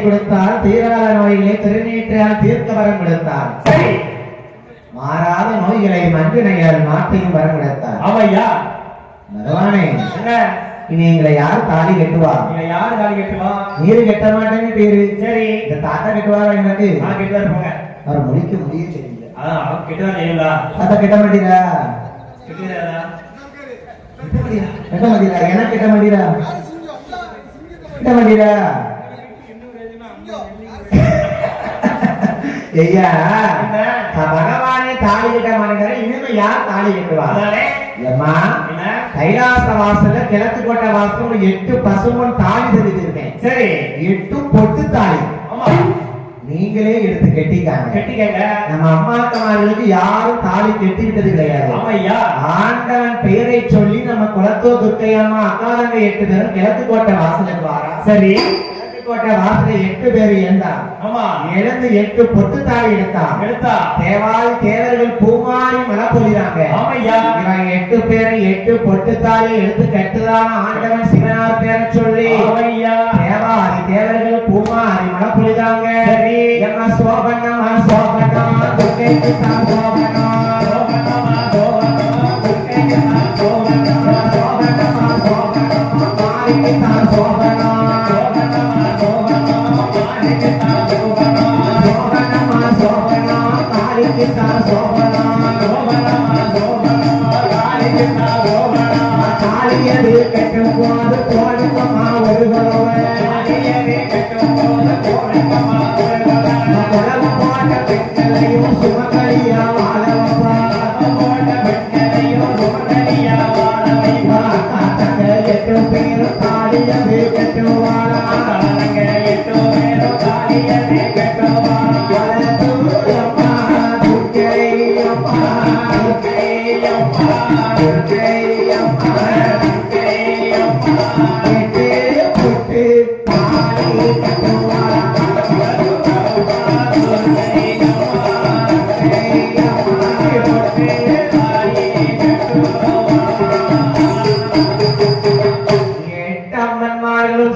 கொடுத்தார், தீராத நோய்களை திருநீற்றால் தீர்க்க வரம் கொடுத்தார். மாறாத நோய்களை மஞ்சனையால் மாற்றையும் வரம் கொடுத்தார். ஆமையா பகவானே, இனி எங்களை யார் தாலி கட்டுவா? யாரு தாலி கட்டுவா? நீரு கட்ட மாட்டேன்னு பேரு. சரி, இந்த தாத்தா கட்டுவாரா? எனக்கு கெட்டுவாரு போங்க. அவர் முடிக்க முடிய தெரியல. கெட்டுவா தெரியுங்களா? தாத்தா கட்ட மாட்டீரா? கட்ட மாட்டீரா? எனக்கு கட்ட மாட்டீரா? கட்ட மாட்டீரா? ஐயா, பகவானே தாலி கட்ட மாட்டேங்கிற, இனிமே யார் தாலி கட்டுவா? கைலாச வாசல்ல கிழக்கு கோட்டை வாசல் 8 பசுமன் தாலி தெரிஞ்சிருக்கேன். சரி, 8 பொட்டு தாலி நீங்களே எடுத்து கெட்டிக்காங்க. நம்ம அம்மாக்கமார்களுக்கு யாரும் தாலி கெட்டி விட்டது கிடையாது. ஆண்டவன் பெயரை சொல்லி நம்ம குலத்தோ துர்க்கையம்மா அக்காதங்க 8 பேரும் கிழக்கு கோட்டை வாசலுக்கு வாரா. சரி, கோட்டை வாசல 8 பேர் ஏண்டா? எழுந்து 8 பொட்டு தாலி எடுத்தா தேவாதி தேவர்கள் பூமாரி மலை பொழிறாங்க. இவன் 8 பேரை 8 பொட்டு தாலி எடுத்து கட்டுதான் ஆண்டவன் சிவனார் பேரை சொல்லி தேவாதி தேவர்கள் பூமாரி மலை பொழிறாங்க. என்ன சோபனமா சோபனமா துர்க்கைக்கு தான் சோபனமா சோபனமா சோபனமா துர்க்கைக்கு தான் சோபனமா சோபனமா சோபனமா மாரிக்கு தான் சோபனமா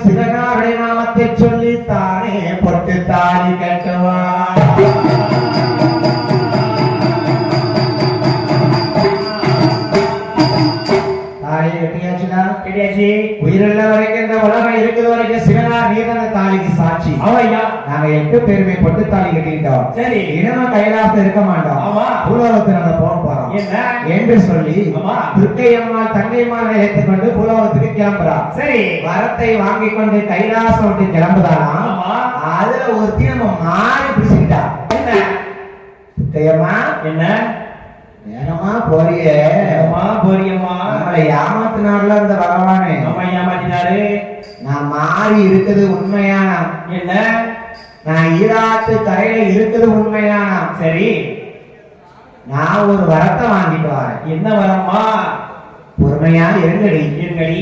சிவனாருடைய நாமத்தை சொல்லி தானே பொட்டு தாலி கட்டுவா. தாலி கட்டியாச்சுன்னா உயிருள்ள வரைக்கும் இந்த உலகம் இருக்கிற வரைக்கும் சிவனார் நீதான தாலிக்கு சாட்சி. அவையா, நாங்க 8 பேருமே பொட்டு தாலி கட்டிட்டோம். சரி, இனிமே கைலாசம் இருக்க மாட்டோம். பூலோகத்தை நாங்க போக போறோம் என்று சொல்லி துர்க்கையம்மா தங்கையம்மாவை ஏற்றுக்கொண்டு பூலோகத்துக்கு கிளம்புறா. சரி, வரத்தை வாங்கி கொண்டு கைலாசம் விட்டு கிளம்புதானா. அதுல ஒருத்தி நம்ம மாறி பிடிச்சுக்கிட்டா. துர்க்கையம்மா, என்ன வேகமா போறியம்மா? நம்மளை ஏமாத்தினார்ல இந்த பகவானே. ஏமாத்தினாரு. நான் மாறி இருக்குது உண்மையானா? என்ன, நான் ஈராத்து கரையில இருக்குது உண்மையானா? சரி, நான் ஒரு வரத்தை வாங்கிட்டு வரேன். என்ன வரமா? பொறுமையா இருங்கடி.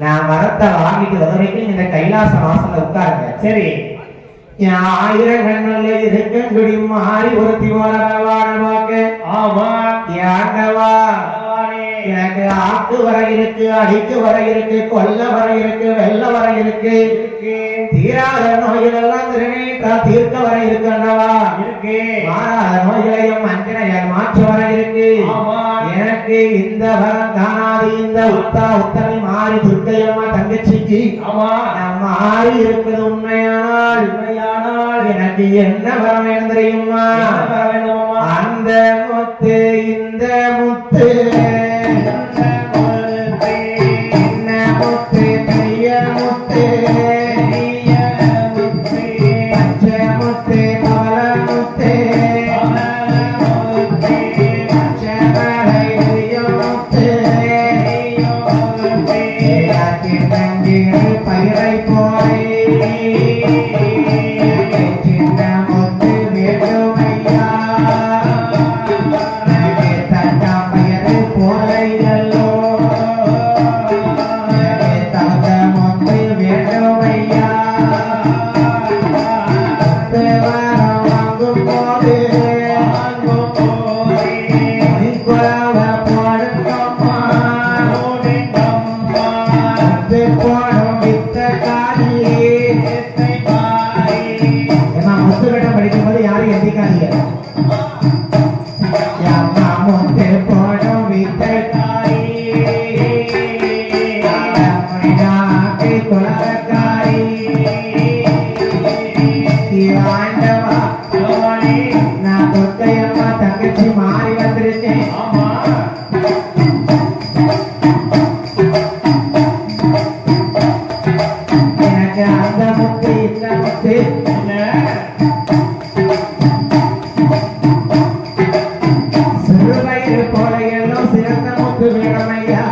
நான் வரத்தை வாங்கிட்டு வர வரைக்கும் இந்த கைலாச வாசல்ல உட்காருங்க. சரி, 1000 கண்ணல்ல இருக்கங்குடி மாறி ஒருத்தி வாழவாக்க. ஆமா, யாண்டவா, எனக்கு ஆக்கு வர இருக்கு, அடிக்கு வர இருக்கு, கொல்ல வர இருக்கு, வெள்ள வர இருக்கு. தீராத நோய்கள் எல்லாம் தீர்க்க வர இருக்கண்டவா இருக்கு. மாறாத நோய்களையும் மஞ்சனையால் மாற்ற வர இருக்கு. எனக்கு இந்த வரம் காணாது. இந்த உத்தமை மாறி துர்க்கையம்மா தங்கச்சிக்கு நான் மாறி இருப்பது உண்மையானால் எனக்கு என்ன வரம் வேணும் தெரியுமா? அந்த முத்து, இந்த முத்து கொலகாரி ஆண்டவா நான் தொட்டையம்மா தங்கச்சி மாறி வந்திருக்கேன் ஆமா எனக்கு அந்த முத்து இந்த முத்து சிறுவயிறு போல எல்லாம் சிறந்த முத்து வேணுமையா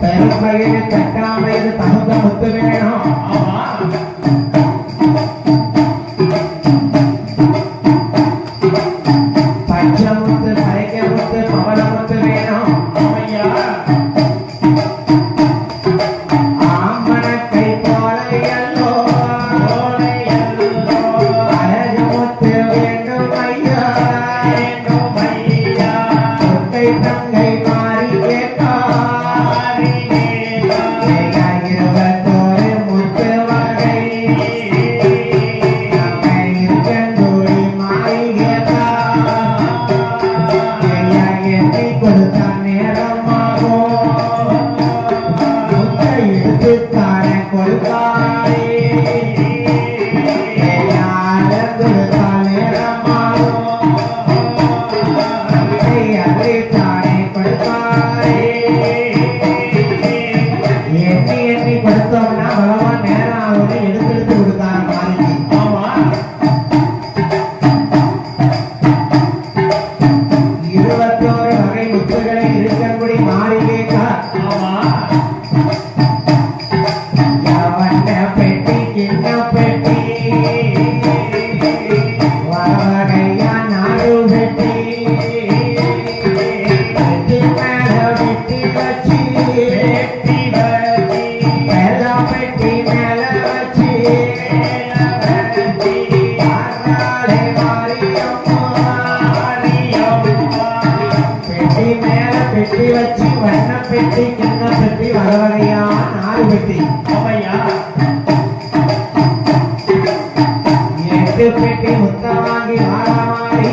பெருமையில கட்டாமையில் தகுந்த முத்து வேணும் பச்சை முத்து பறைக்க முத்து பவள முத்து வேணும் ஆம்பன கை போல எல்லோ அழகு முத்து வேண்டும் ஐயா தொட்டை தங்கை மாறி கேட்டா இருபத்தோரு முத்து வகை இருக்கந்தோடி மாறி கேட்டா எண்ணி கொடுத்த நேரமாகும் முத்தை எடுத்து தானே கொடுத்தாரே யாரும் கொடுத்த நேரமாகும் முத்தை அதை தானே கொடுத்தாரே எண்ணி எண்ணி கொடுத்தோம்னா பகவான் நேரம் ஆகும்னு எடுத்து எடுத்து கொடுத்தாரு மாறிக்கு இருபத்தோரு வகை முத்துகளை இருக்கக்கூடிய மாளிகைக்கா வண்ண பெட்டி கிண்ண பெட்டி வகையா நாடு பெட்டி பெட்டி மேல வெட்டி வச்சு வெள்ளம் பெட்டி மேல வச்சு ஆறாளே மாரியம்மா பெட்டி மேல பெட்டி வச்சு வண்ண பெட்டி கிண்ண பெட்டி வகையா நாடு பெட்டி எட்டு பெட்டி முத்த வாங்கி வாழாமாடி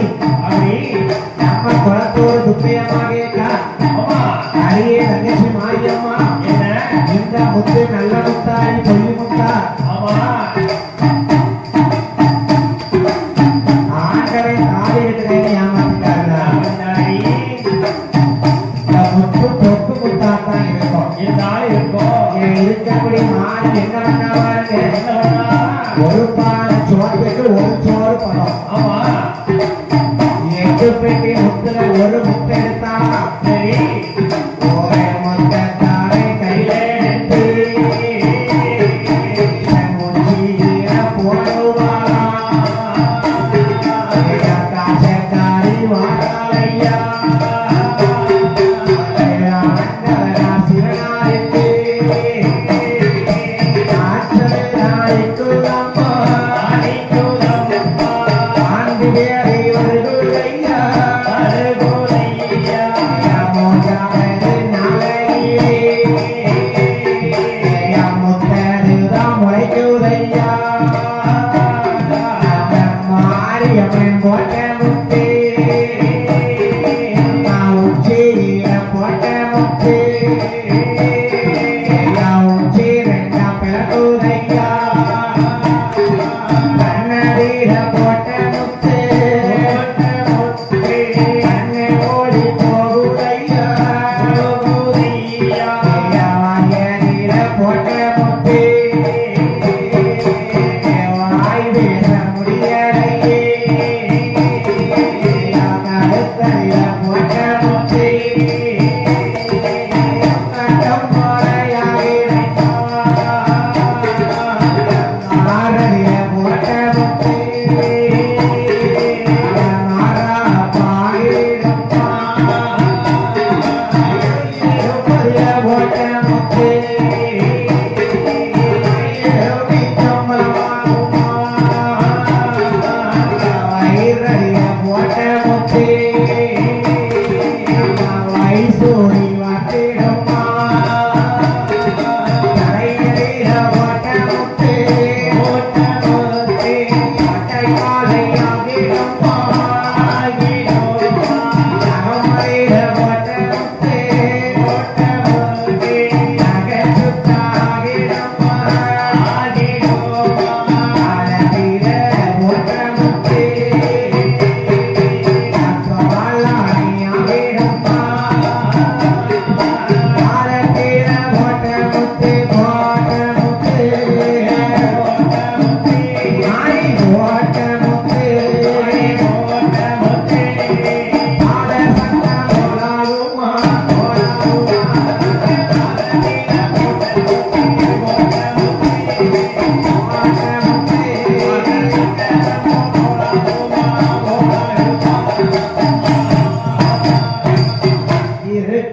நம்ம குளத்தூர் துப்பையமாகேக்கா அடியே தங்கச்சி மாரியம்மா இந்த முத்து நல்ல முத்தாடி பொல்லி முத்தா ஆண்டவை தாவி இருக்கிறேன்னு ஏமாத்திட்டாங்களா இந்த முத்து தொக்கு முத்தாத்தான் இருக்கும் இருக்கக்கூடிய மாடு என்ன பண்ணா பாருங்க ஒரு பானை சோத்துக்கு ஒரு சோறு பழம் எட்டு பெட்டி முத்துல ஒரு முட்டை எடுத்தா ஒரே முட்டை தாரை கையில எடுத்து முச்சியில போடுவாரா காசக்காரி வாராளையா சிவனாருக்கு ஆச்சல் நாளைக்கு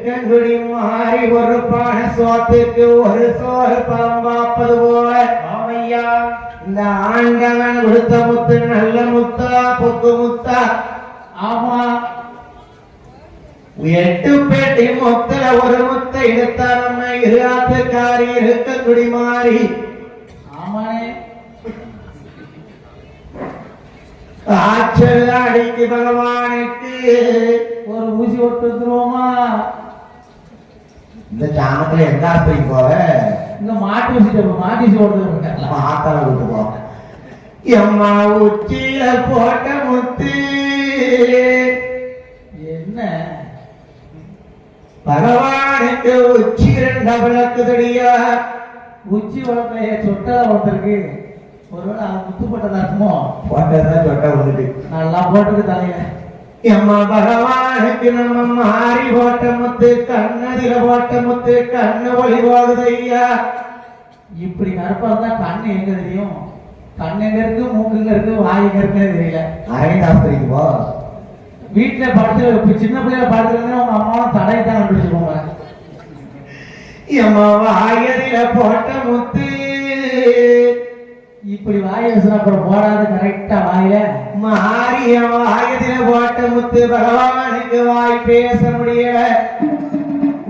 இருக்கங்குடி மாறி ஒரு பானை சோத்துக்கு ஒரு சோறு பம்பாப்பது போல ஆமையா இந்த ஆண்டவன் கொடுத்த முத்து நல்ல முத்தா பொக்கு முத்தா. ஆமா 8 பேட்டி முத்துல ஒரு முத்தை எடுத்தா நம்ம இருக்காத்துக்காரி இருக்கங்குடி மாறி. ஆமானே ஆற்றல் அடிக்கு பகவானுக்கு ஒரு ஊசி ஒட்டு வந்துருவோமா? இந்த ஜாமத்துல எந்த ஆஸ்பத்திரிக்கு போவ? இந்த மாட்டு ஊசி ஓடுறது ஆத்தால விட்டு போ. எம்மா உச்சியில போட்ட முத்து என்ன பகவானுக்கு உச்சி 2 விளக்குதடியா. உச்சி வளர்த்தைய சொட்டல வளர்த்துருக்கு. ஒருவேளை அது முத்து போட்டதா இருக்குமோ? போட்டதான் சொட்ட வந்துட்டு நல்லா போட்டுக்கு தலையில. எம்மா பகவானுக்கு நம்ம மாறி போட்ட முத்து கண்ணதில போட்ட முத்து கண்ணு ஒளி போகுது ஐயா. இப்படி கருப்பா இருந்தா கண்ணு எங்க தெரியும்? கண்ணு எங்க இருக்கு, மூக்கு எங்க இருக்கு, வாய் எங்க இருக்குன்னு தெரியல. அரவிந்த் ஆஸ்பத்திரிக்கு போ. வீட்டுல படுத்து சின்ன பிள்ளைல படுத்துருந்தா உங்க அம்மாவும் தடையை தான் கண்டுபிடிச்சிருப்பாங்க. எம்மா வாயதில போட்ட முத்து இப்படி வாயை வச்சுனா அப்புறம் போடாது கரெக்டா வாயில. மாறிய வாயதில போட்ட முத்து பகவானுக்கு வாய் பேச முடியல.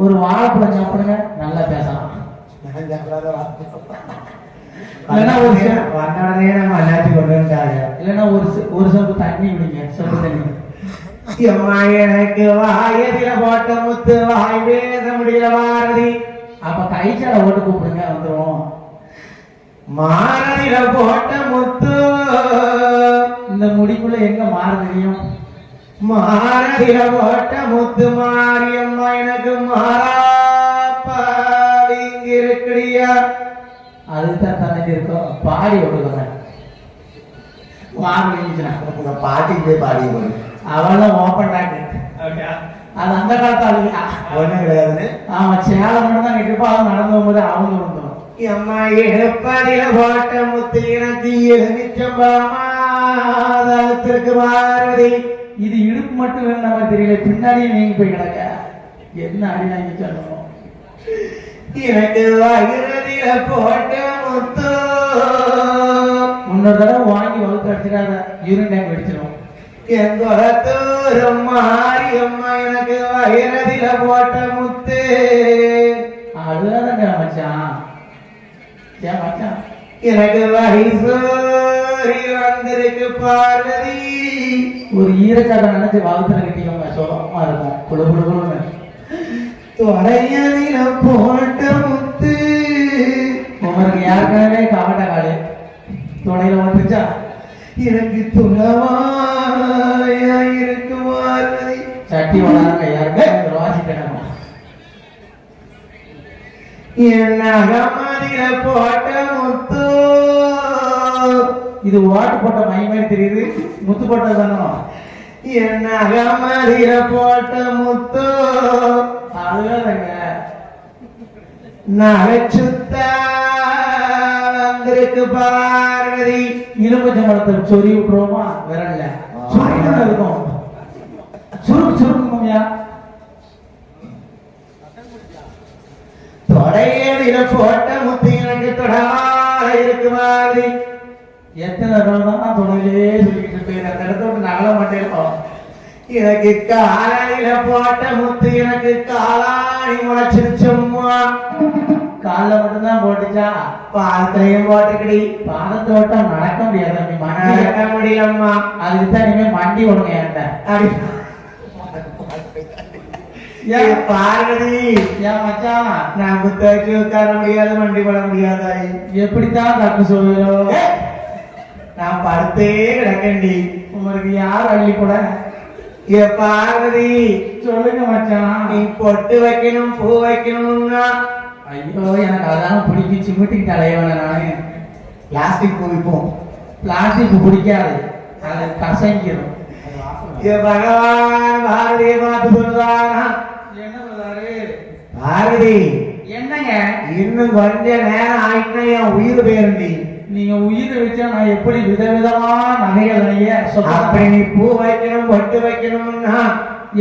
ஒரு வாழைப்பழம் சாப்பிடுங்க, நல்லா பேசலாம். இல்லைன்னா ஒரு சொம்பு தண்ணி குடிங்க, சொம்பு தண்ணி. எனக்கு வாயதில போட்ட முத்து வாய் பேச முடியல பாரதி. அப்ப கைச்சால ஓட்டு கூப்பிடுங்க, வந்துடும். மாரதில போட்ட முத்து இந்த முடிக்குள்ள எங்க மாற தெரியும்? மாரதில போட்ட முத்து மாரியம்மா எனக்கு மாறாப்பா இங்க இருக்குடியா. அதுதான் தண்ணி இருக்கோம், பாடி விடுவாங்க. பாட்டி போய் பாடி போய் அவெல்லாம் ஓப்பன் டாக்கு. அது அந்த காலத்து ஆளுங்க ஒண்ணும் கிடையாதுன்னு. ஆமா, சேலம் மட்டும் தான் நிற்கப்போ அவன் நடந்து போகும்போது அவங்க வந்துடும். அம்மா எடுப்பதில போட்ட முத்து எனக்கு எலுமிச்சம்பழத்திற்கு பாரதி. இது இடுப்பு மட்டும் வேணும் நம்ம தெரியல, பின்னாடியும் நீங்க போய் கிடக்க. என்ன அடி வாங்கி சொல்லணும்? எனக்கு வயிறதில போட்ட முத்து முன்னொரு தடவை வாங்கி வகுத்து அடிச்சிடாத, யூரின் டேங்க் வெடிச்சிடும். எங்கூரம் மாரியம்மா எனக்கு வயிறதில போட்ட முத்து. அதுதாங்க மச்சான். ஏன் மச்சான்? எனக்கு வயசோரி வந்திருக்கு பார்வதி. ஒரு ஈரச்சாட்டை நினைச்சு வகுத்துல கட்டிக்கோங்க, சுகமா இருக்கும். குழு குழு குழுன்னு தொடையதில போட்ட முத்து. உங்களுக்கு யாருக்காகவே காவட்ட காடு தொடையில வந்துச்சா? எனக்கு துணவாயா இருக்கு பார்வதி. சட்டி வளருங்க, யாருக்காக வாசிக்கணும். என் அகமதில போட்ட முத்து. இது ஓட்டு போட்ட மை மாதிரி தெரியுது, முத்து போட்டது தானோ? என் அகமதில போட்ட முத்து. அதுதாங்க நகைச்சுத்த வந்திருக்கு பார்வதி. இலும்பச்சம்பழத்தை சொறி விட்டுருவோமா? விரல்ல சுருக்குன்னு இருக்கும். சுருக்கு சுருக்குங்கம்யா. தொடையதில போட்ட முத்து எனக்கு தொடவா இருக்கு பார்வதி. எத்தனை தடவை தான் தொடையிலே சொல்லிக்கிட்டு இருப்பேன், அந்த இடத்த விட்டு நகல மாட்டேன். எனக்கு காலையில போட்ட முத்து எனக்கு காலாணி முளைச்சிருச்சம்மா. காலில் மட்டும்தான் போட்டுச்சா? பாதத்தையும் போட்டுக்கடி. பாதத்தை விட்டா நடக்க முடியாது, நீ நடக்க முடியலம்மா. அதுக்கு தான் இனிமே மண்டி விடுங்க என்கிட்ட. பார்வதி ஏன் மச்சான், நான் புத்தகச்சு உட்கார முடியாது, மண்டி போட முடியாது. எப்படித்தான் தப்பு சொல்லுவோம்? நான் படுத்தே கிடக்கண்டி. உங்களுக்கு யார் அள்ளி கூட? பார்வதி சொல்லுங்க மச்சான். நீ பொட்டு வைக்கணும், பூ வைக்கணும்னா. ஐயோ, எனக்கு அதான் பிடிக்கும். சிமிட்டிக்கு தலைவன நானு. பிளாஸ்டிக் பூ விற்போம். பிளாஸ்டிக் பிடிக்காது, அது கசங்கிடும். பகவான் பாரதியை பார்த்து சொல்றானா? என்ன சொல்றாரு? பாரதி என்னங்க, இன்னும் கொஞ்ச நேரம் ஆயிட்டுனா என் உயிர் போயிருந்தி. நீங்க உயிரை வச்சா நான் எப்படி விதவிதமா நகைகள் அணிய அப்படி நீ பூ வைக்கணும், பொட்டு வைக்கணும்னா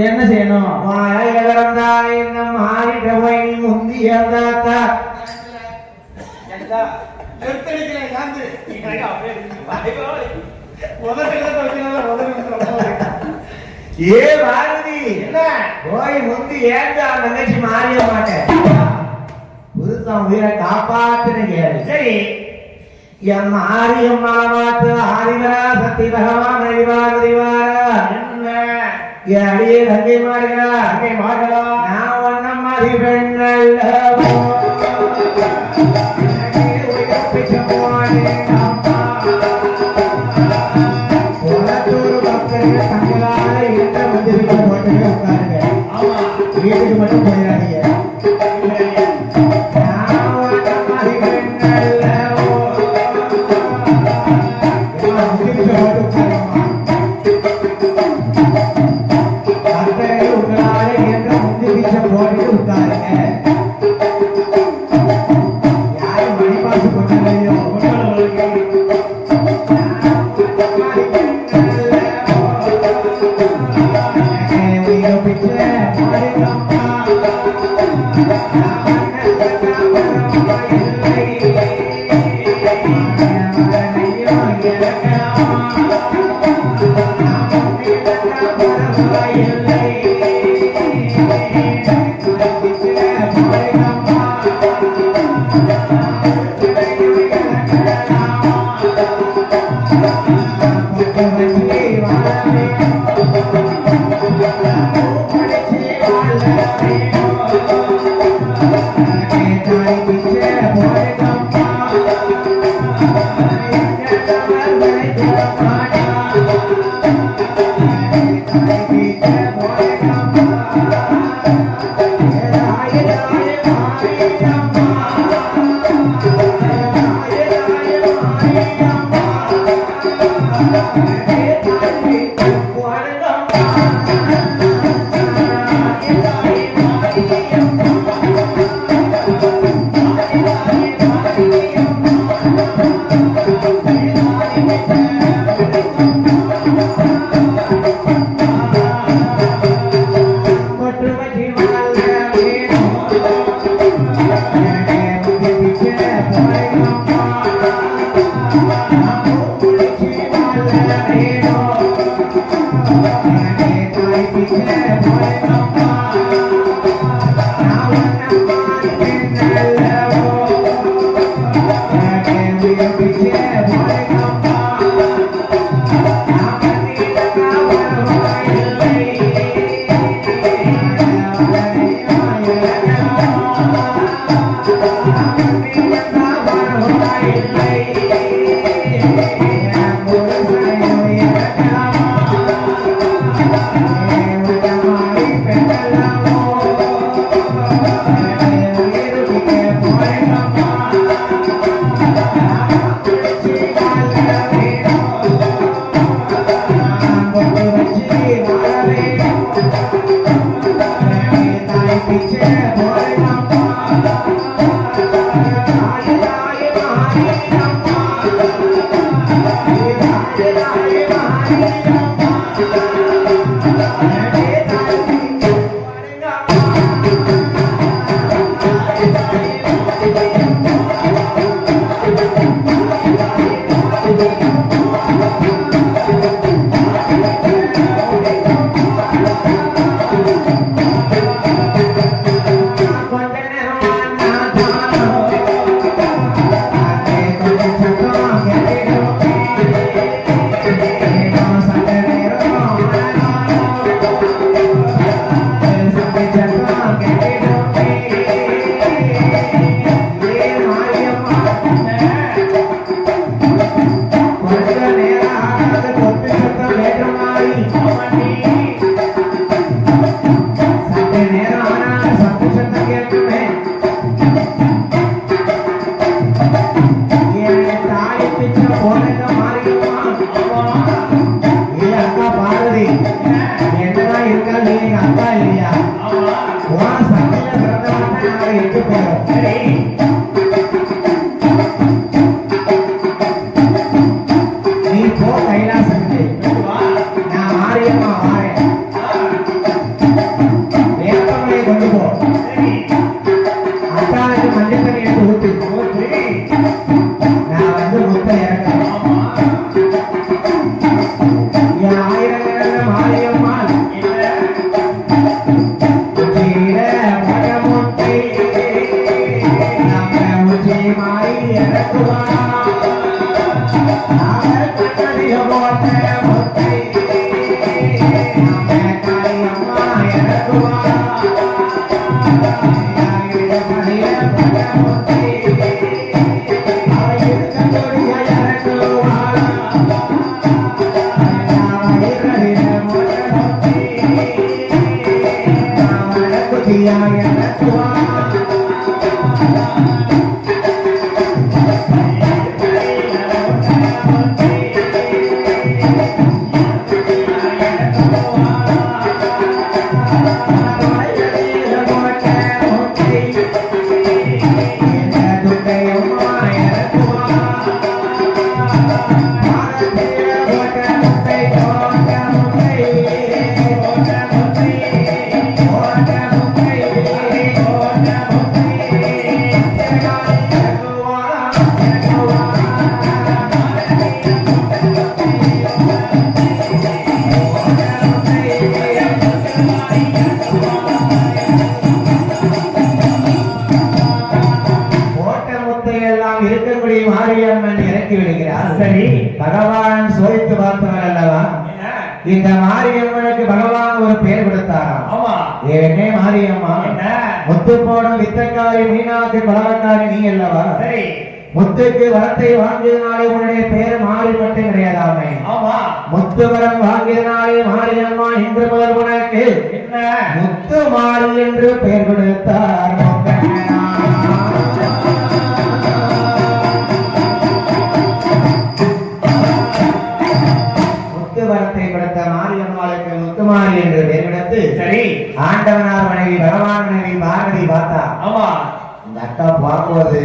என்ன செய்யணும்? வாழைகளந்தாய் நம் ஆறிட்ட போய் நீ முந்தி ஏந்தாத்தா ஏ பாரதி என்ன போய் முந்தி ஏந்தா தங்கச்சி மாறிய மாட்டேன் புதுசம் உயிரை காப்பாத்துன்னு கேளு சரி என் மாரியம் மாமாத்து ஆதிவரா சக்தி பகவான் அறிவாரதிவாரா என்ன என் அடியே தங்கை மாறுகளா தங்கை மாறுகளா நான் ஒன்னம் மாறி பெண்ணல்ல வீட்டுக்கு மட்டும் போயிடாதீங்க ஐயா எனக்கு வா இருக்கக்கூடிய மாரியம்மன் இறக்கி விடுகிறார். சரி, பகவான் சோதித்து பார்த்தவர் அல்லவா? இந்த மாரியம்மனுக்கு பகவான் ஒரு பெயர் கொடுத்தாராம். ஆமா, ஏனே மாரியம்மா, முத்து போடும் வித்தக்காரி மீனாக்கு பலவக்காரி நீ அல்லவா? சரி, முத்துக்கு வரத்தை வாங்கியதுனாலே உன்னுடைய பெயர் மாறிப்பட்டு கிடையாதாமே. ஆமா, முத்து வரம் வாங்கியதுனாலே மாரியம்மா இன்று முதல் உனக்கு என்ன முத்து மாறி என்று பெயர் கொடுத்தார். வரத்தை கொடுத்த மாரியம்மாளுக்கு முத்துமாரி என்று பெயர் கொடுத்து, சரி, ஆண்டவனார் மனைவி பகவான் மனைவி பார்வதி பார்த்தா. ஆமா, இந்த அக்கா பார்க்கும்போது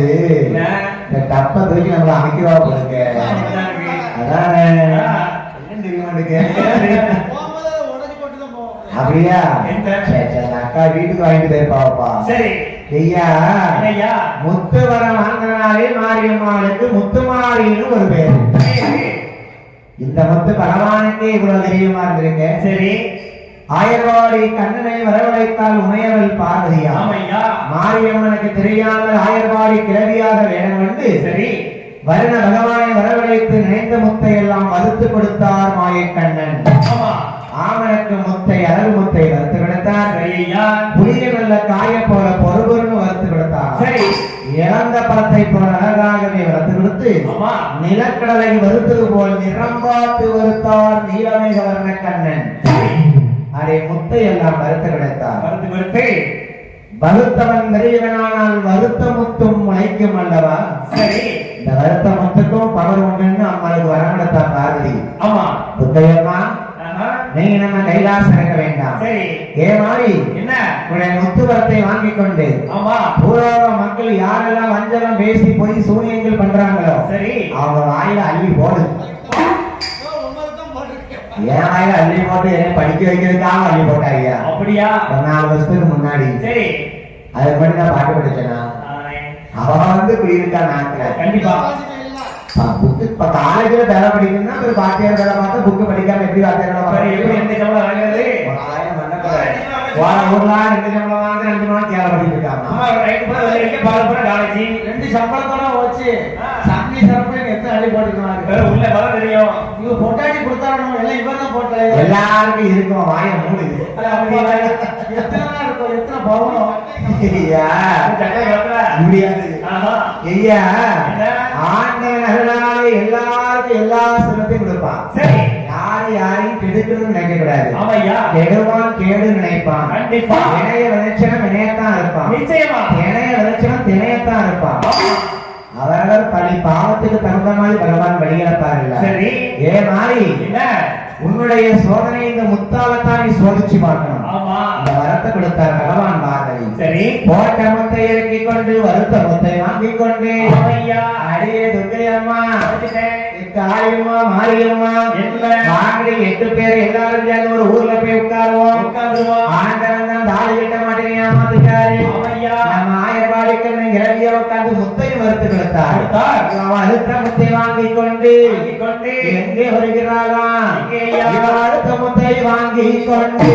இந்த கப்பை தூக்கி நம்மள அமைக்கிறா போலுக்கு. அதானே அப்படியா? அக்கா வீட்டுக்கு வாங்கிட்டு போயிருப்பாப்பா. சரி ஐயா, முத்து வரம் வாங்கினாலே மாரியம்மாளுக்கு முத்துமாரின்னு ஒரு பேரு. இந்த முத்து பகவானுக்கே இவ்வளவு தெரியுமா இருந்திருக்க. சரி, ஆயர்வாடி கண்ணனை வரவழைத்தால் உமையவள் பார்வதியா? மாரியம்மனுக்கு தெரியாமல் ஆயர்வாடி கிளவியாக வேணும் என்று, சரி, வருண பகவானை வரவழைத்து நினைத்த முத்தை எல்லாம் வறுத்து கொடுத்தார் மாயக்கண்ணன். ஆமனுக்கு முத்தை அழகு முத்தை வறுத்து கொடுத்தார். புளிய நல்ல காய போல பொறுபொருன்னு வறுத்து கொடுத்தார். சரி, இழந்த பழத்தை போல அழகாகவே வறுத்து கொடுத்து நிலக்கடலை வறுத்தது போல் நிறம்பாட்டு வறுத்தார் நீலமேக வர்ண கண்ணன். அதை முத்தை எல்லாம் வறுத்து கிடைத்தார். வறுத்து கொடுத்து வறுத்தவன் நிறையவனானால் வருத்த முத்தும் முளைக்கும் அல்லவா? சரி, இந்த வருத்த முத்துக்கும் பவர் உண்டுன்னு அம்மாளுக்கு வரமடைத்தா பார்வதி. ஆமா, துக்கையம்மா நீங்க நம்ம கைலாசம் இருக்க வேண்டாம். சரி, ஏ மாறி என்ன உடைய முத்து வரத்தை வாங்கி கொண்டு, ஆமா, பூராவ மக்கள் யாரெல்லாம் வஞ்சலம் பேசி போய் சூனியங்கள் பண்றாங்களோ, சரி, அவங்க வாயில அள்ளி போடு. ஏன் வாயில அள்ளி போட்டு என்ன படிக்க வைக்கிறதுக்காக அள்ளி போட்டாங்க. அப்படியா? 4 வருஷத்துக்கு முன்னாடி. சரி, அதை மட்டும் நான் பாட்டு படிச்சேனா? அவன் வந்து குடியிருக்கா நாட்டுல. கண்டிப்பா புக்கு இப்ப காலேஜ்ல வேலை படிக்கணும்னா ஒரு பாட்டியார் வேலை பார்த்தா புக்கு படிக்காம எப்படி வாத்தியார் எப்படி எந்த சம்பளம் வாங்குறது? 1000 பண்ண ஊர்லாம் 2 சம்பளம் வாங்க 2 நாள் கேள படிட்டு இருக்காங்க. காலேஜ் 2 சம்பளத்தோட வச்சு சங்கி சரப்பு எத்தனை அடி போட்டுருக்காங்க உள்ள பலம் தெரியும். இவ பொட்டாட்டி கொடுத்தாலும் எல்லாம் இவர் தான் போட்டது. எல்லாருக்கும் இருக்கும் வாய மூடுது. எத்தனை இருக்கும் எத்தனை பவனம் முடியாது. ஐயா, ஆண்டவன் அருளாலே எல்லாருக்கும் எல்லா செல்வத்தையும் கொடுப்பான். சரி, யாரையும் கெடுக்கணும்னு நினைக்க கூடாது. கெடுவான் கேடு நினைப்பான். கண்டிப்பா இணைய விளைச்சனம் இணையத்தான் இருப்பான். நிச்சயமா இணைய விளைச்சனம் திணையத்தான் இருப்பான். அவர்கள் பழி பாவத்துக்கு தகுந்த மாதிரி பகவான் வழியிழப்பார். இல்ல சரி, ஏ மாறி உன்னுடைய சோதனை இந்த முத்தாலத்தான் நீ சோதிச்சு பார்க்கணும். இந்த வரத்தை கொடுத்தார் பகவான் பார்வதி. சரி, போட்ட முத்தை இறக்கி கொண்டு வருத்த முத்தை வாங்கி கொண்டு அடியே துர்க்கையம்மா காளியம்மா மாரியம்மா வாங்கி 8 பேர் எல்லாரும் சேர்ந்து ஒரு ஊர்ல போய் உட்காருவோம். ஆண்டவன் தான் தாலி கட்ட மாட்டேங்க ஏமாத்துக்காரு. நம்ம ஆயர்வாடிக்கு இறங்கிய உட்கார்ந்து முத்தை வறுத்து கொடுத்தார். அழுத்த முத்தை வாங்கி கொண்டு எங்கே வருகிறாராம்? அழுத்த முத்தை வாங்கி கொண்டு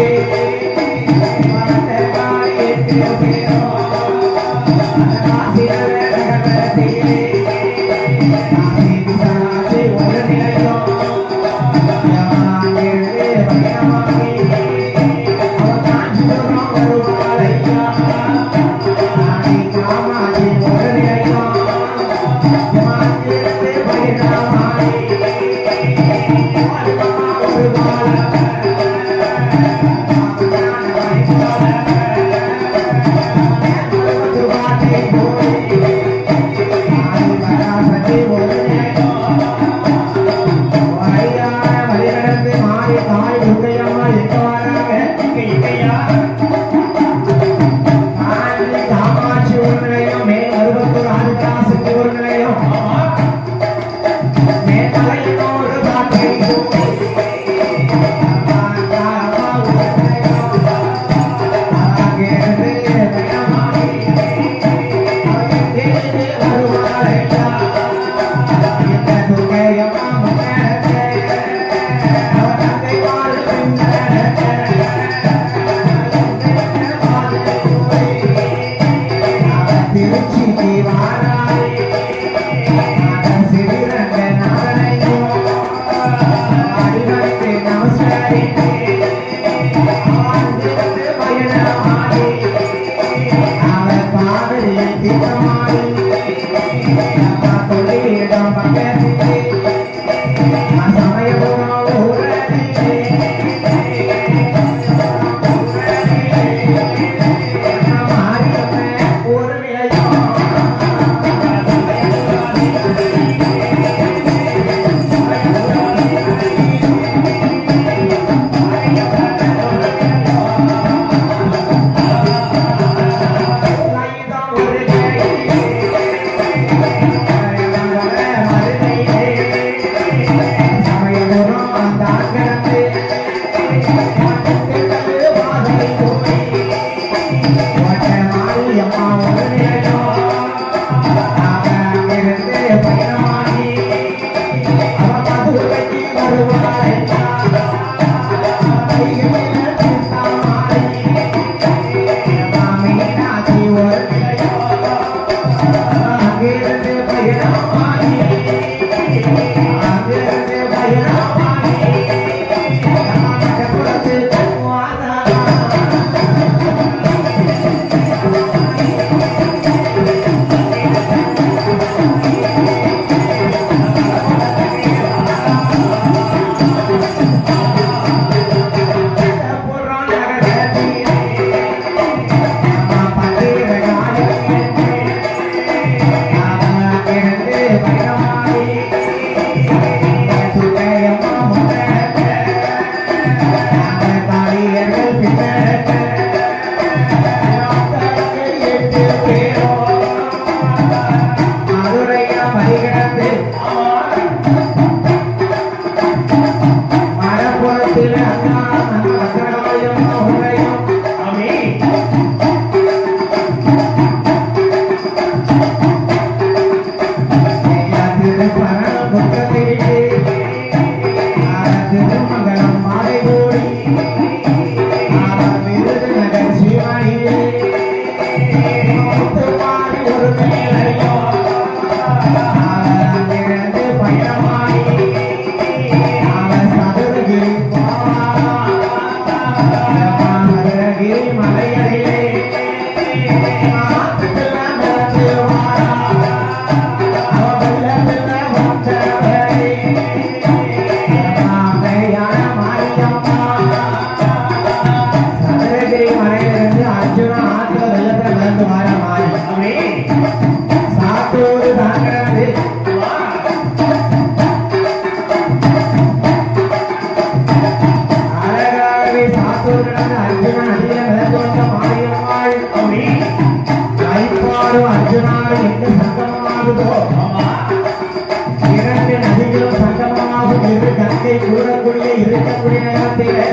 குலத்திலே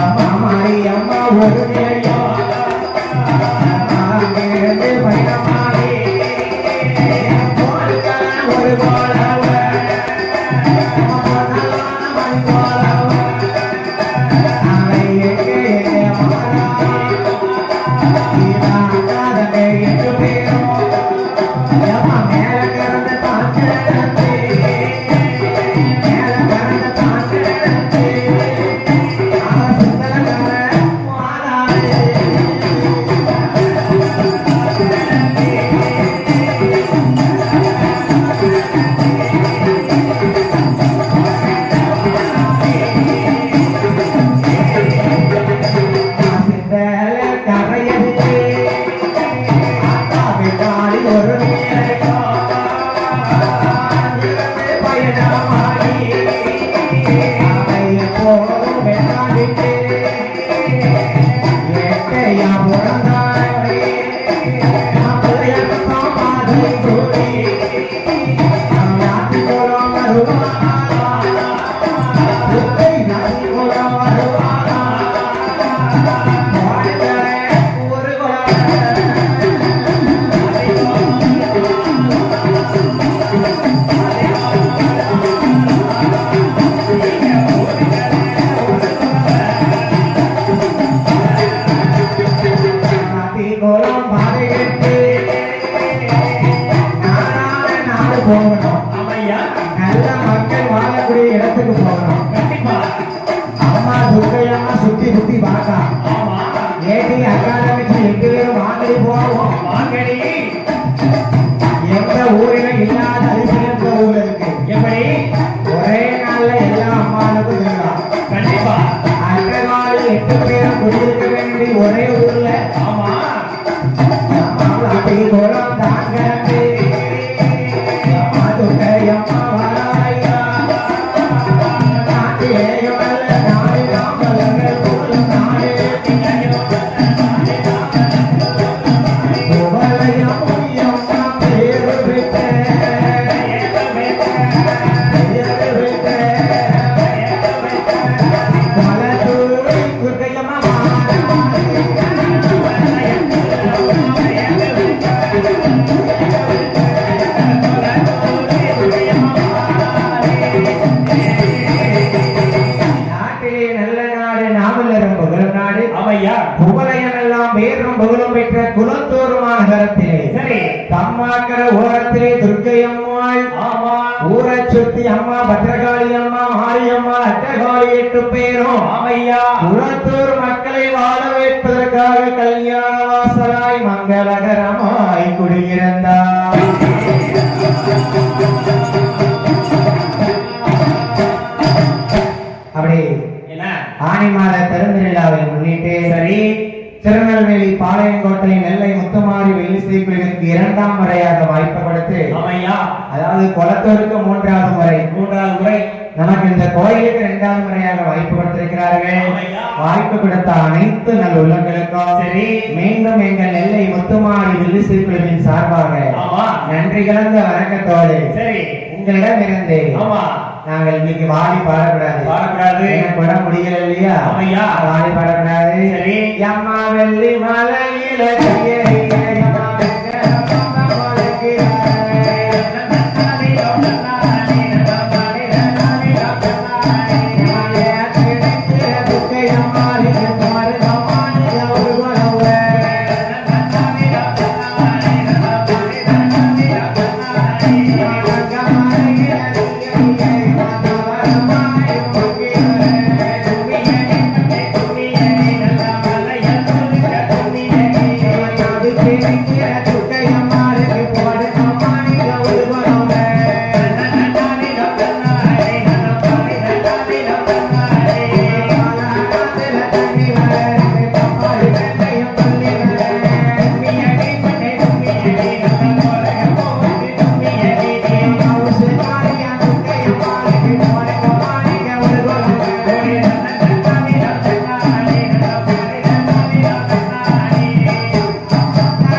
அம்மா மாறி அம்மா ஒரு நிலையோ அங்கிருந்து பயணமாறி ஒரு போலவ நல்ல மக்கள் வாழக்கூடிய இடத்துக்கு போகணும். அம்மா துர்க்கையம்மா சுத்தி சுத்தி பார்க்கா ஏடி அகாடமிக்கு 8 பேரும் வாங்கடி போவோம். எந்த ஊரிலும் இல்லாத அதிசயம் ஊர்ல இருக்கு. எப்படி ஒரே நாள்ல எல்லா அம்மாவுக்கும் சொல்லலாம். கண்டிப்பா அக்ககால 8 பேரும் குடியிருக்க வேண்டி ஒரே ஊர்ல அப்படி கோலம் தாங்க குலத்தூர் மாநகரத்திலே சரி தம்மாக்கர ஓரத்திலே துர்க்கையம்மாள் ஊரை சுத்தி அம்மா பத்ரகாளி அம்மா மாரியம்மா அட்டகாளி 8 பேரும் குலத்தூர் மக்களை வாழ வைப்பதற்காக கல்யாணவாசலாய் மங்களகரமாய் குடியிருந்தார். அப்படி ஆனி மாத பெருந்திருவிழாவை முன்னிட்டு சரி திருநெல்வேலி பாளையங்கோட்டை நெல்லை முத்துமாரி வெள்ளிசை குழுவிற்கு 2ஆம் முறையாக வாய்ப்பு கொடுத்து அதாவது குளத்தூருக்கு 3வது முறை நமக்கு இந்த கோயிலுக்கு 2வது முறையாக வாய்ப்பு கொடுத்திருக்கிறார்கள். வாய்ப்பு கொடுத்த அனைத்து நல் உள்ளங்களுக்கும் சரி மீண்டும் எங்கள் நெல்லை முத்துமாரி வெள்ளிசை குழுவின் சார்பாக நன்றி கலந்த வணக்கத்தோடு சரி உங்களிடம் இருந்து நாங்கள் இன்னைக்கு வாடி பாடக்கூடாது எனக்கு பட முடியல இல்லையா வாடி பாடக்கூடாது சரி அம்மா வெள்ளி மலையில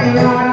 Bye.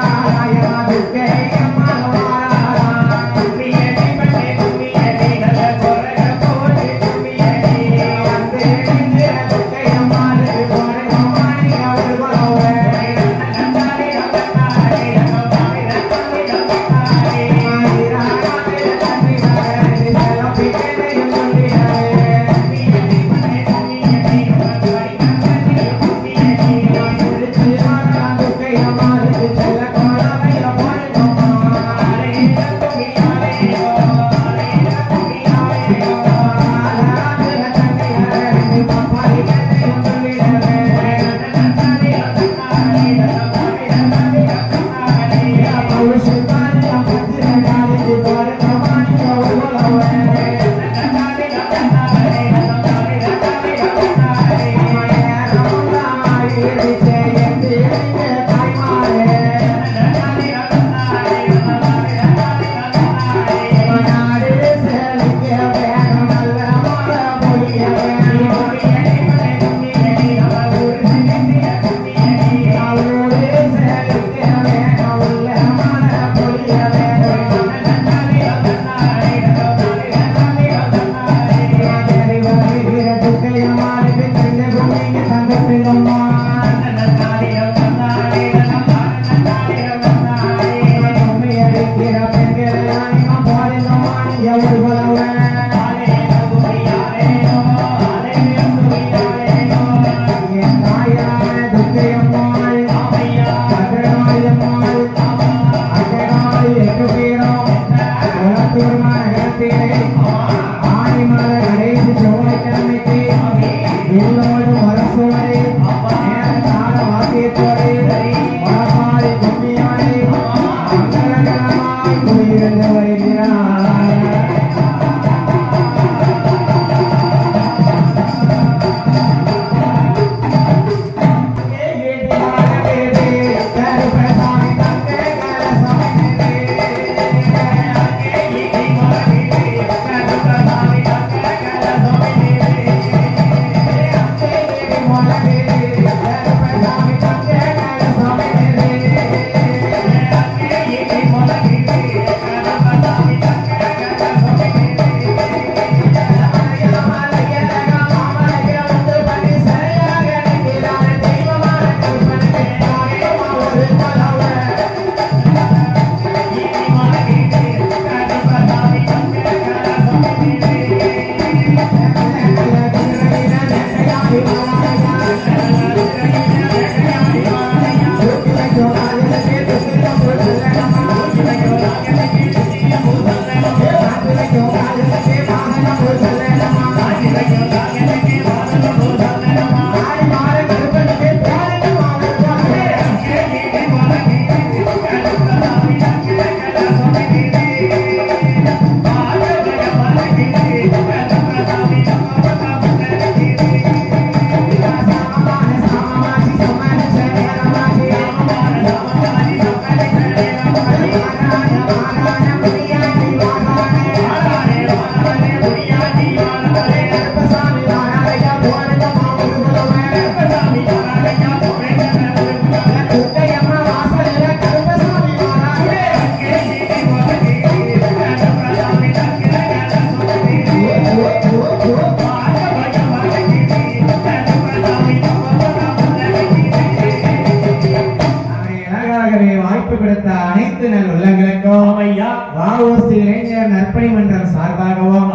நற்பணி மன்றம் சார்பாகவும்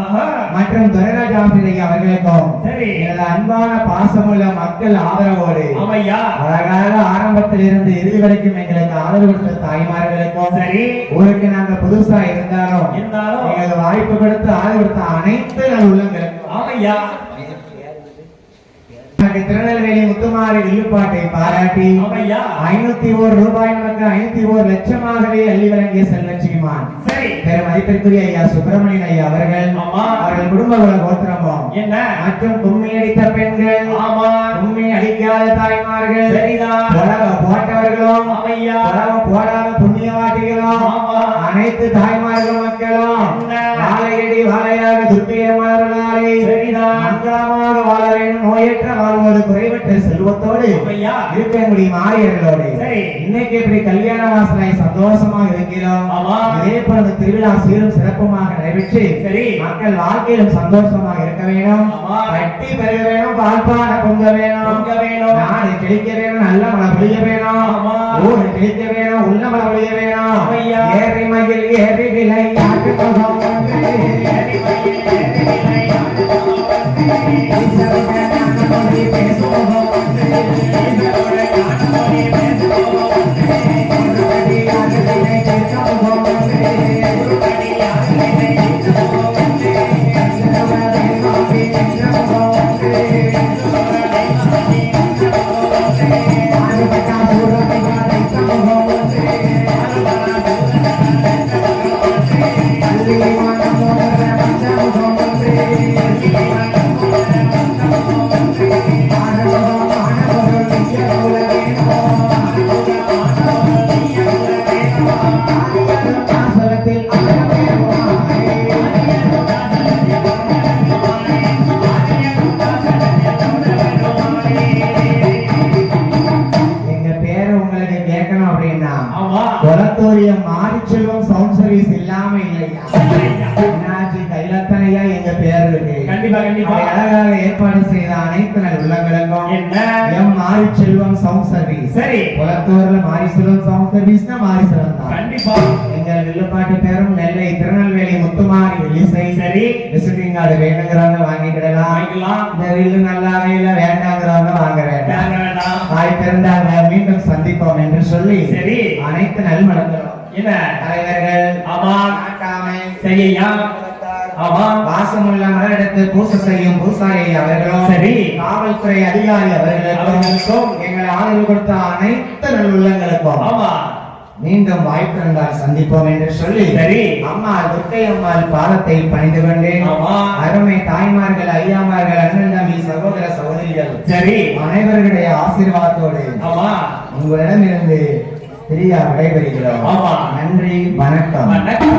மற்றும் துரைராஜ் ஆசிரியர் அவர்களுக்கும் எனது அன்பான பாசமுள்ள மக்கள் ஆதரவோடு அழகாக ஆரம்பத்தில் இருந்து இறுதி வரைக்கும் எங்களுக்கு ஆதரவு கொடுத்த தாய்மார்களுக்கும் சரி, ஊருக்கு நாங்க புதுசா இருந்தாலும் எங்களுக்கு வாய்ப்பு கொடுத்து ஆதரவு கொடுத்த அனைத்து நல் உள்ளங்களுக்கும் திருநெல்வேலி முத்துமாரி வில்லுப்பாட்டை பாராட்டி 501 ரூபாய் நமக்கு 501 லட்சமாகவே அள்ளி வழங்கிய செல்வச்சிமான் பெரும் மதிப்பிற்குரிய ஐயா சுப்பிரமணியன் ஐயா அவர்கள் குடும்ப கோத்திரமும் மற்றும் கும்மி அடித்த பெண்கள், கும்மி அடிக்காத தாய்மார்கள், போட்டவர்களும் போடாத புண்ணியவாட்டிகளும் அனைத்து தாய்மார்கள் மக்களும் வாழையடி வாழையாக துர்க்கையமானவர்களாலே மங்களமாக வாழ வேண்டும், நோயற்ற வாழ்வோடு குறைவற்ற செல்வத்தோடு இருக்க முடியும் ஆரியர்களோடு. இன்னைக்கு இப்படி கல்யாண வாசலாய் சந்தோஷமாக இருக்கிறோம். இதே போல திருவிழா சீரும் சிறப்புமாக நிறைவேற்றி மக்கள் வாழ்க்கையிலும் சந்தோஷமாக இருக்க வேண்டும், கட்டி பெருக வேணும், பால்பான பொங்க வேணும், நாடு கிழிக்க வேணும், நல்ல மழை பொழிய வேணும், ஊர் கிழிக்க வேணும், உள்ள மழை பொழிய வேணும். ஏறி மயில் ஏறி விலை ஆட்டு பேசுவோம் கேட்கணும் அப்படின்னா ஆமா குளத்தூரியம் மாரிச்செல்வம் சவுண்ட் சர்வீஸ் இல்லாம இல்லையா என்னாச்சு கைலத்தனையா எங்க பேர் இருக்கு கண்டிப்பா கண்டிப்பா அதை அழகாக ஏற்பாடு செய்த அனைத்து நல் உள்ளங்களுக்கும் என்ன எம் மாரிச்செல்வம் சவுண்ட் சர்வீஸ் சரி குளத்தூர்ல மாரிச்செல்வம் சவுண்ட் சர்வீஸ்னா மாரிசெல்வம் தான் கண்டிப்பா எங்கள் வில்லுப்பாட்டு பேரும் நெல்லை திருநெல்வேலி முத்துமாரி வெள்ளிசை சரி விசிட்டிங் கார்டு வேணுங்கிறவங்க வாங்கிக்கிடலாம் வாங்கிக்கலாம் இந்த வில்லு நல்லாவே இல்ல வேண்டாங்கிறவங்க வாங்க வேண்டாம் வாங்க வேண்டாம் வாய் பிறந்தாங்க மீண்டும் சந்திப்போம் என்று சொல்லி சரி அனைத்து நல்மணங்களும் என்ன தலைவர்கள் ஆமா நாட்டாமை சரியா ஆமா வாசமுள்ள மகளிடத்து பூசை செய்யும் பூசாரி அவர்களும் சரி காவல்துறை அதிகாரி அவர்களுக்கும் எங்களை ஆதரவு கொடுத்த அனைத்து நல்லுள்ளங்களுக்கும் ஆமா மீண்டும் வாய்ப்பு இருந்தால் சந்திப்போம் என்று சொல்லி சரி அம்மா துர்க்கை அம்மாள் பாதத்தை பணிந்து கொண்டேன் ஆமா அருமை தாய்மார்கள் ஐயாமார்கள் அண்ணன் தம்பி சகோதர சகோதரிகள் சரி அனைவர்களுடைய ஆசீர்வாதத்தோடு ஆமா உங்களிடமிருந்து பிரியா விடைபெறுகிறோம் ஆமா நன்றி வணக்கம் வணக்கம்